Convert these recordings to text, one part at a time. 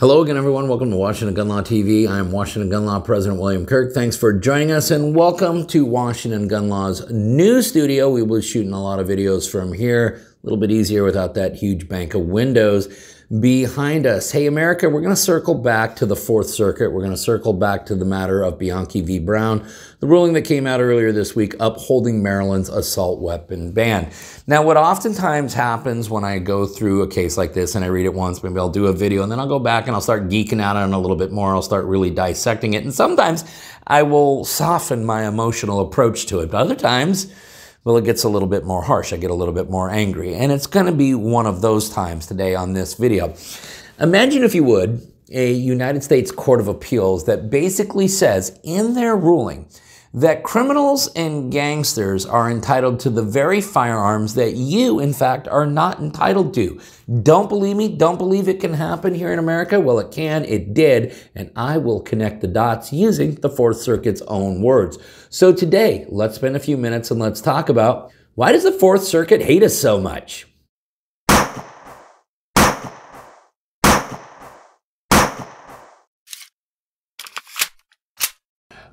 Hello again, everyone. Welcome to Washington Gun Law TV. I'm Washington Gun Law President William Kirk. Thanks for joining us, and welcome to Washington Gun Law's new studio. We will be shooting a lot of videos from here. A little bit easier without that huge bank of windows behind us. Hey, America, we're going to circle back to the Fourth Circuit. We're going to circle back to the matter of Bianchi V Brown, the ruling that came out earlier this week upholding Maryland's assault weapon ban. Now, what oftentimes happens when I go through a case like this and I read it once, maybe I'll do a video and then I'll go back and I'll start geeking out on it a little bit more. I'll start really dissecting it. And sometimes I will soften my emotional approach to it. But other times, well, it gets a little bit more harsh. I get a little bit more angry. And it's going to be one of those times today on this video. Imagine, if you would, a United States Court of Appeals that basically says in their ruling that criminals and gangsters are entitled to the very firearms that you, in fact, are not entitled to. Don't believe me? Don't believe it can happen here in America? Well, it can. It did. And I will connect the dots using the Fourth Circuit's own words. So today, let's spend a few minutes and let's talk about, why does the Fourth Circuit hate us so much?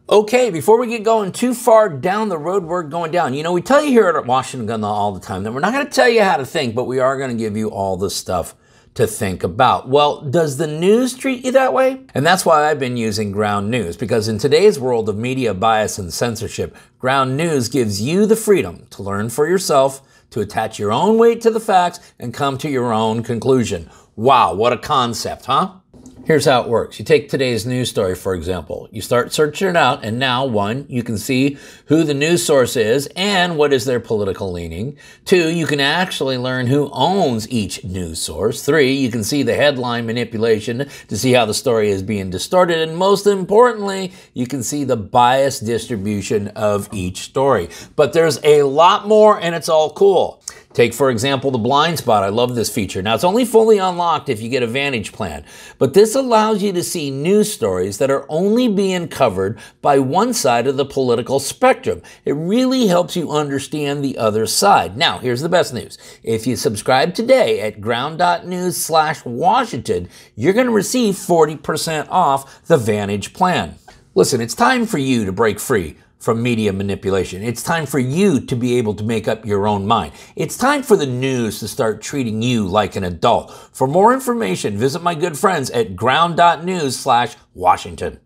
Okay, before we get going too far down the road we're going down, you know, we tell you here at Washington Gun Law all the time that we're not going to tell you how to think, but we are going to give you all the stuff to think about. Well, does the news treat you that way? And that's why I've been using Ground News, because in today's world of media bias and censorship, Ground News gives you the freedom to learn for yourself, to attach your own weight to the facts, and come to your own conclusion. Wow, what a concept, huh? Here's how it works. You take today's news story, for example. You start searching it out, and now, one, you can see who the news source is and what is their political leaning. Two, you can actually learn who owns each news source. Three, you can see the headline manipulation to see how the story is being distorted. And most importantly, you can see the biased distribution of each story. But there's a lot more, and it's all cool. Take, for example, the blind spot. I love this feature. Now, it's only fully unlocked if you get a Vantage plan, but this allows you to see news stories that are only being covered by one side of the political spectrum. It really helps you understand the other side. Now, here's the best news. If you subscribe today at ground.news/Washington, you're going to receive 40% off the Vantage plan. Listen, it's time for you to break free from media manipulation. It's time for you to be able to make up your own mind. It's time for the news to start treating you like an adult. For more information, visit my good friends at ground.news/Washington.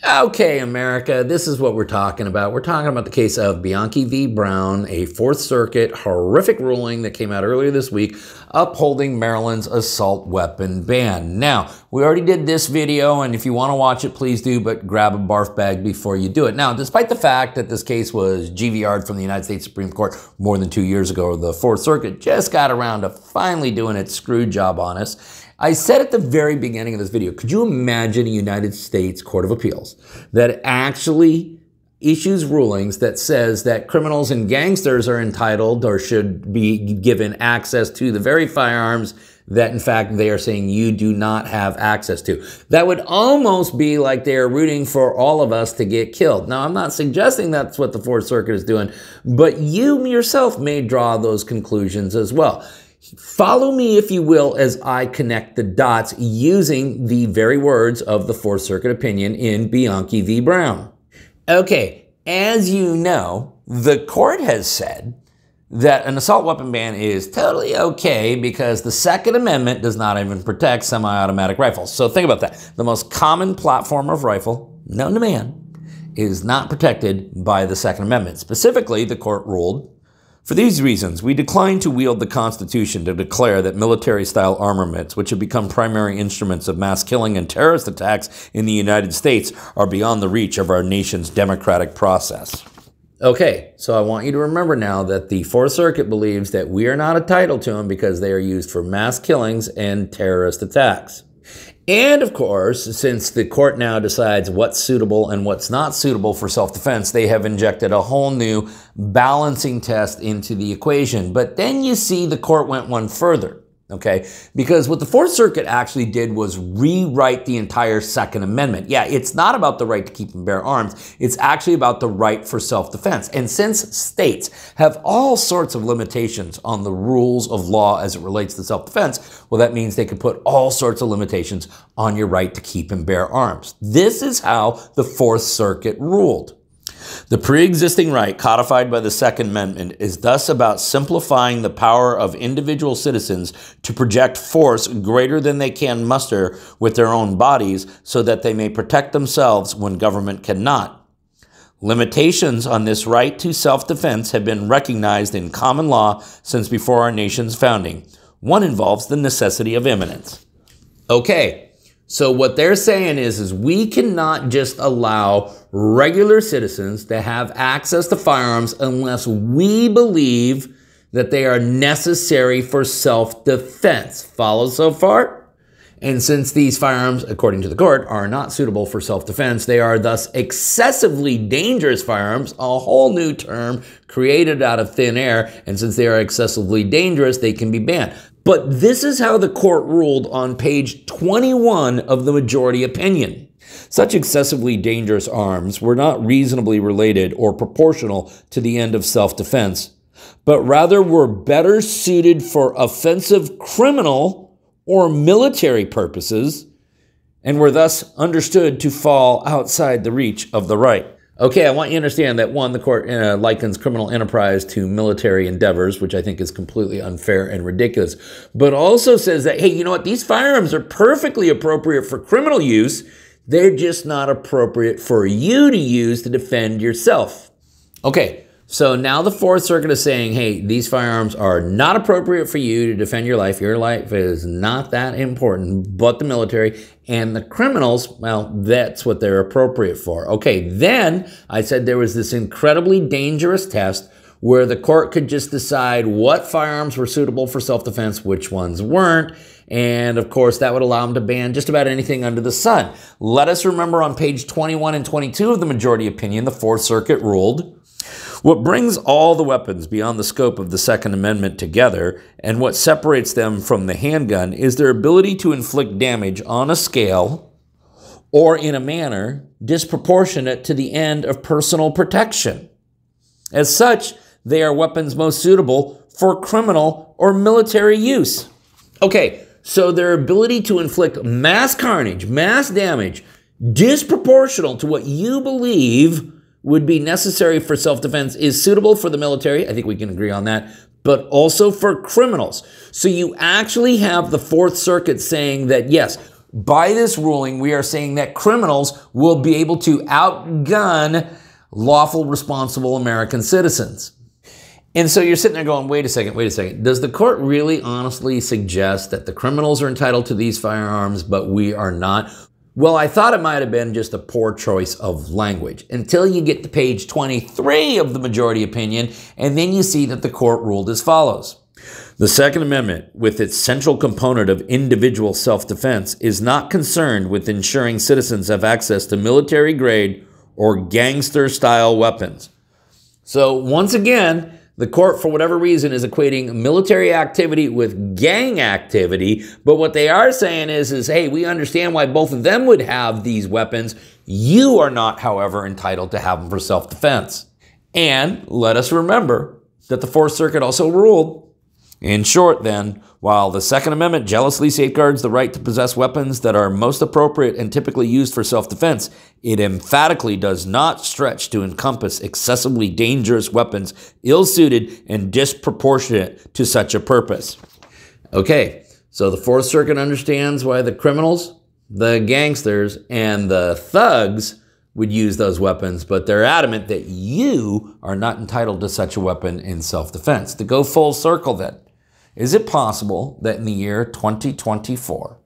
Okay, America, this is what we're talking about. We're talking about the case of Bianchi V Brown, a Fourth Circuit horrific ruling that came out earlier this week upholding Maryland's assault weapon ban. Now, we already did this video, and if you want to watch it, please do, but grab a barf bag before you do it. Now, despite the fact that this case was GVR'd from the United States Supreme Court more than 2 years ago, the Fourth Circuit just got around to finally doing its screw job on us. I said at the very beginning of this video, could you imagine a United States Court of Appeals that actually issues rulings that says that criminals and gangsters are entitled or should be given access to the very firearms that, in fact, they are saying you do not have access to? That would almost be like they are rooting for all of us to get killed. Now, I'm not suggesting that's what the Fourth Circuit is doing, but you yourself may draw those conclusions as well. Follow me, if you will, as I connect the dots using the very words of the Fourth Circuit opinion in Bianchi V Brown. Okay, as you know, the court has said that an assault weapon ban is totally okay because the Second Amendment does not even protect semi-automatic rifles. So think about that. The most common platform of rifle known to man is not protected by the Second Amendment. Specifically, the court ruled, for these reasons, we decline to wield the Constitution to declare that military-style armaments, which have become primary instruments of mass killing and terrorist attacks in the United States, are beyond the reach of our nation's democratic process. Okay, so I want you to remember now that the Fourth Circuit believes that we are not entitled to them because they are used for mass killings and terrorist attacks. And of course, since the court now decides what's suitable and what's not suitable for self-defense, they have injected a whole new balancing test into the equation. But then you see the court went one further. Okay, because what the Fourth Circuit actually did was rewrite the entire Second Amendment. Yeah, it's not about the right to keep and bear arms. It's actually about the right for self-defense. And since states have all sorts of limitations on the rules of law as it relates to self-defense, well, that means they can put all sorts of limitations on your right to keep and bear arms. This is how the Fourth Circuit ruled. The pre-existing right codified by the Second Amendment is thus about simplifying the power of individual citizens to project force greater than they can muster with their own bodies so that they may protect themselves when government cannot. Limitations on this right to self-defense have been recognized in common law since before our nation's founding. One involves the necessity of imminence. Okay. So what they're saying is we cannot just allow regular citizens to have access to firearms unless we believe that they are necessary for self-defense. Follow so far? And since these firearms, according to the court, are not suitable for self-defense, they are thus excessively dangerous firearms, a whole new term created out of thin air. And since they are excessively dangerous, they can be banned. But this is how the court ruled on page 21 of the majority opinion. Such excessively dangerous arms were not reasonably related or proportional to the end of self-defense, but rather were better suited for offensive criminal or military purposes and were thus understood to fall outside the reach of the right. Okay, I want you to understand that, one, the court likens criminal enterprise to military endeavors, which I think is completely unfair and ridiculous, but also says that, hey, you know what? These firearms are perfectly appropriate for criminal use. They're just not appropriate for you to use to defend yourself. Okay, so now the Fourth Circuit is saying, hey, these firearms are not appropriate for you to defend your life. Your life is not that important, but the military and the criminals, well, that's what they're appropriate for. Okay, then I said there was this incredibly dangerous test where the court could just decide what firearms were suitable for self-defense, which ones weren't. And of course, that would allow them to ban just about anything under the sun. Let us remember on page 21 and 22 of the majority opinion, the Fourth Circuit ruled, what brings all the weapons beyond the scope of the Second Amendment together and what separates them from the handgun is their ability to inflict damage on a scale or in a manner disproportionate to the end of personal protection. As such, they are weapons most suitable for criminal or military use. Okay, so their ability to inflict mass carnage, mass damage, disproportional to what you believe would be necessary for self-defense is suitable for the military. I think we can agree on that, but also for criminals. So you actually have the Fourth Circuit saying that, yes, by this ruling, we are saying that criminals will be able to outgun lawful, responsible American citizens. And so you're sitting there going, wait a second. Does the court really honestly suggest that the criminals are entitled to these firearms, but we are not? Well, I thought it might have been just a poor choice of language until you get to page 23 of the majority opinion, and then you see that the court ruled as follows. The Second Amendment, with its central component of individual self-defense, is not concerned with ensuring citizens have access to military-grade or gangster-style weapons. So once again, the court, for whatever reason, is equating military activity with gang activity. But what they are saying is, hey, we understand why both of them would have these weapons. You are not, however, entitled to have them for self-defense. And let us remember that the Fourth Circuit also ruled, in short, then, while the Second Amendment jealously safeguards the right to possess weapons that are most appropriate and typically used for self-defense, it emphatically does not stretch to encompass excessively dangerous weapons ill-suited and disproportionate to such a purpose. Okay, so the Fourth Circuit understands why the criminals, the gangsters, and the thugs would use those weapons, but they're adamant that you are not entitled to such a weapon in self-defense. To go full circle then, is it possible that in the year 2024,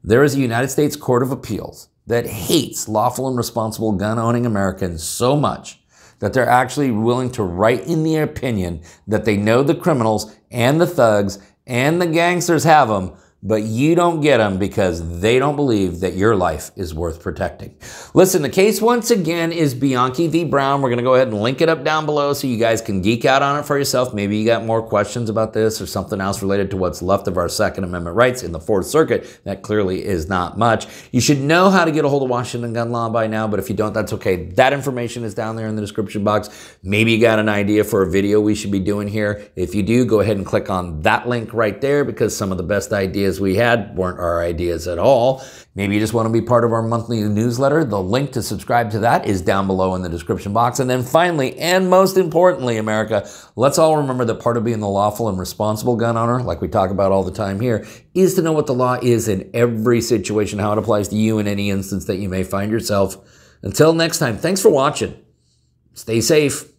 there is a United States Court of Appeals that hates lawful and responsible gun-owning Americans so much that they're actually willing to write in the opinion that they know the criminals and the thugs and the gangsters have them, but you don't get them because they don't believe that your life is worth protecting. Listen, the case once again is Bianchi V Brown. We're going to go ahead and link it up down below so you guys can geek out on it for yourself. Maybe you got more questions about this or something else related to what's left of our Second Amendment rights in the Fourth Circuit. That clearly is not much. You should know how to get a hold of Washington gun law by now, but if you don't, that's okay. That information is down there in the description box. Maybe you got an idea for a video we should be doing here. If you do, go ahead and click on that link right there, because some of the best ideas we had weren't our ideas at all. Maybe you just want to be part of our monthly newsletter. The link to subscribe to that is down below in the description box. And then finally, and most importantly, America, let's all remember that part of being the lawful and responsible gun owner, like we talk about all the time here, is to know what the law is in every situation, how it applies to you in any instance that you may find yourself. Until next time, thanks for watching. Stay safe.